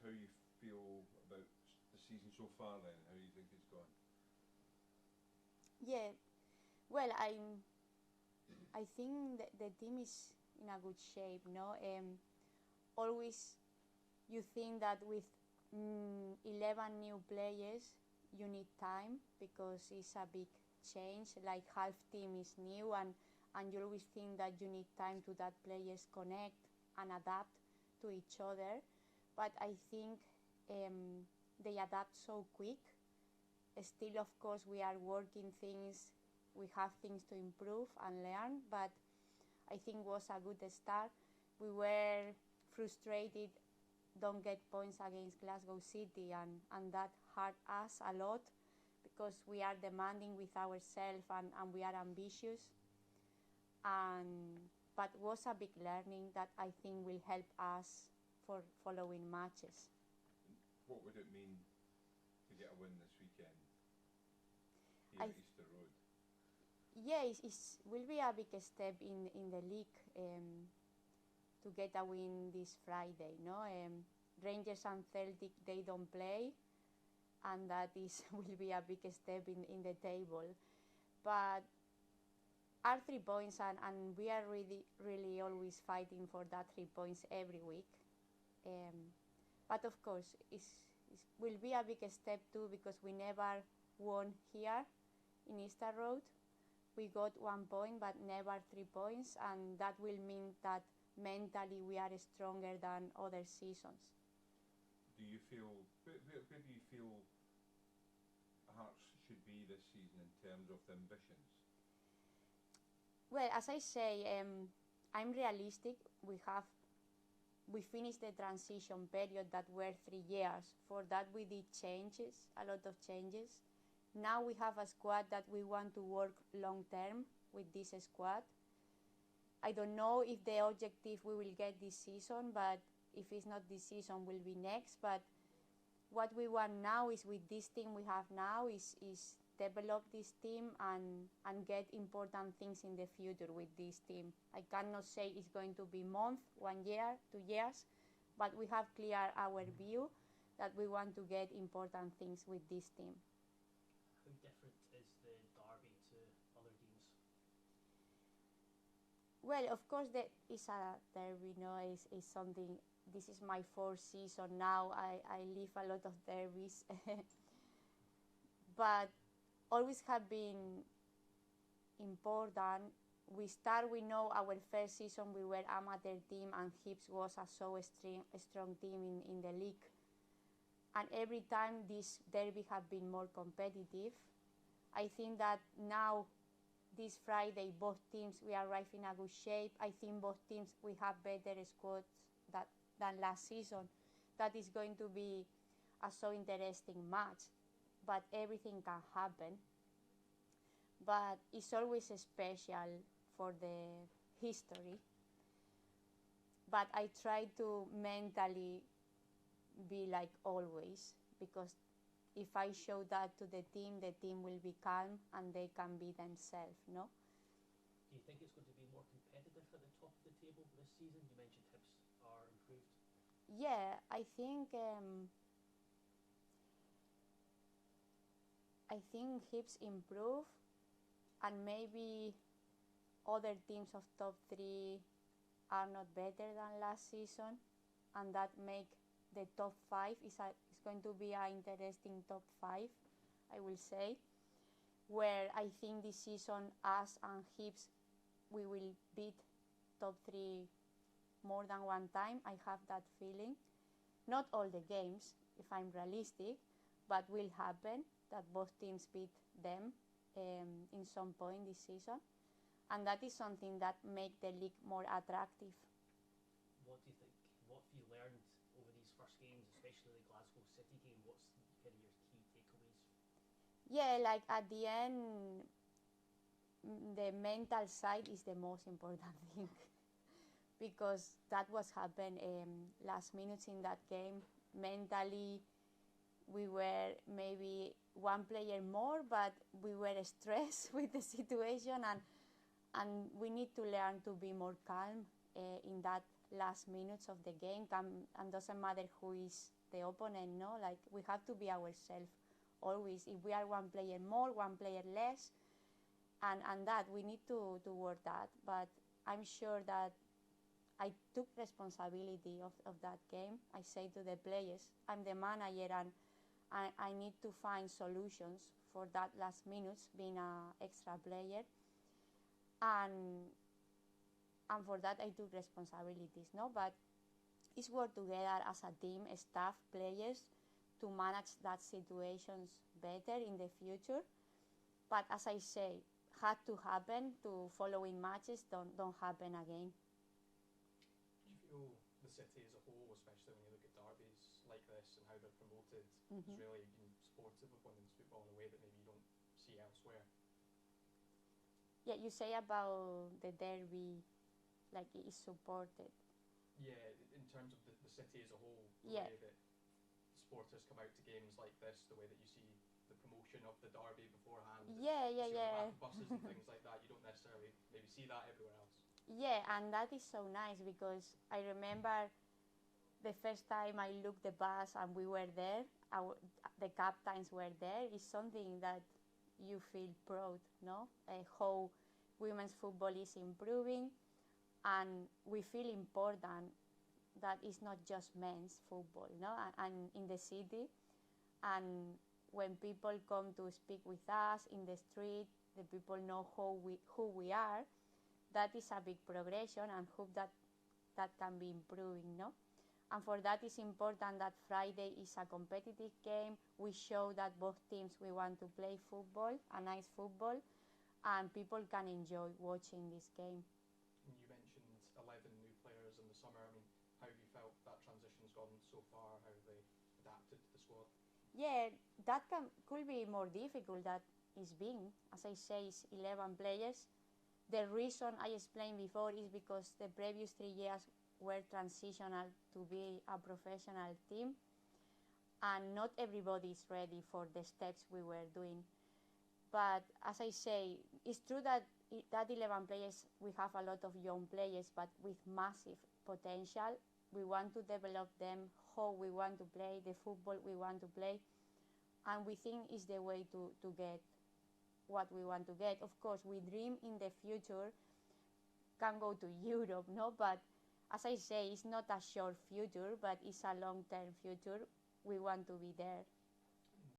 how you feel about the season so far then, how you think it's gone? Yeah, well, I think the team is in a good shape, no? Always you think that with 11 new players you need time because it's a big change, like half team is new, and you always think that you need time to that players connect and adapt to each other, but I think they adapt so quick. Still, of course, we are working things, we have things to improve and learn, but I think was a good start. We were frustrated, don't get points against Glasgow City, and that hurt us a lot because we are demanding with ourselves, and we are ambitious. And but was a big learning that I think will help us for following matches. What would it mean to get a win this weekend here I at Easter Road? Yeah, it will be a big step in the league to get a win this Friday. No, Rangers and Celtic, they don't play, and that is will be a big step in the table. But are 3 points, and we are really always fighting for that 3 points every week. Um, but of course, it will be a big step too because we never won here in Easter Road. We got 1 point, but never 3 points, and that will mean that mentally we are stronger than other seasons. Do you feel, where do you feel Hearts should be this season in terms of the ambitions? Well, as I say, I'm realistic. We finished the transition period that were 3 years. For that, we did changes, a lot of changes. Now we have a squad that we want to work long term with this squad. I don't know if the objective we will get this season, but if it's not this season, will be next. But what we want now is with this team we have now is develop this team and get important things in the future with this team. I cannot say it's going to be month, 1 year, 2 years, but we have clear our view that we want to get important things with this team. How different is the derby to other teams? Well, of course, it's a derby, no, is something. This is my fourth season now. I live a lot of derbies, but always have been important. We know our first season we were amateur team, and Hibs was a strong team in the league. And every time this derby have been more competitive. I think that now, this Friday, both teams we arrive in a good shape. I think both teams we have better squads than last season. That is going to be a so interesting match. But everything can happen. But it's always special for the history. But I try to mentally be like always, because if I show that to the team will be calm and they can be themselves, no? Do you think it's going to be more competitive at the top of the table this season? You mentioned Hibs are improved. Yeah, I think Hibs improve, and maybe other teams of top 3 are not better than last season, and that make the top 5 is going to be an interesting top 5, I will say, where I think this season us and Hibs we will beat top 3 more than one time. I have that feeling. Not all the games, if I'm realistic, but will happen that both teams beat them in some point this season, and that is something that make the league more attractive. What do you think? What have you learned over these first games, especially the Glasgow City game? What's kind of your key takeaways? Yeah, like at the end, the mental side is the most important thing because that was happened last minutes in that game. Mentally, we were maybe one player more, but we were stressed with the situation, and we need to learn to be more calm in that last minutes of the game. And doesn't matter who is the opponent, no? Like, we have to be ourselves always. If we are one player more, one player less, and that, we need to work that. But I'm sure that I took responsibility of that game. I say to the players, I'm the manager, and I need to find solutions for that last minutes, being an extra player. And for that I took responsibilities, no? But it's work together as a team, staff, players, to manage that situations better in the future. But as I say, had to happen to following matches don't happen again. Do you feel the city as a whole, especially when you look at derbies like this and how they're promoted, is really being supportive of women's football in a way that maybe you don't see elsewhere? Yeah, you say about the derby, like it is supported. Yeah, in terms of the city as a whole, the Yeah. way that supporters come out to games like this, the way that you see the promotion of the derby beforehand, Yeah, you see yeah. the buses and things like that, you don't necessarily maybe see that everywhere else. Yeah, and that is so nice, because I remember the first time I looked the bus and we were there, the captains were there. It's something that you feel proud, no? How women's football is improving, and we feel important that it's not just men's football, no? And in the city, and when people come to speak with us in the street, the people know who we are. That is a big progression, and hope that can be improving, no? And for that, it's important that Friday is a competitive game. We show that both teams, we want to play football, a nice football, and people can enjoy watching this game. And you mentioned 11 new players in the summer. I mean, how have you felt that transition's gone so far? How have they adapted to the squad? Yeah, that could be more difficult than it's been. As I say, it's 11 players. The reason I explained before is because the previous 3 years were transitional to be a professional team, and not everybody is ready for the steps we were doing. But as I say, it's true that that 11 players, we have a lot of young players, but with massive potential. We want to develop them, how we want to play, the football we want to play, and we think it's the way to get what we want to get. Of course, we dream in the future can go to Europe, no? But as I say, it's not a short future, but it's a long-term future. We want to be there.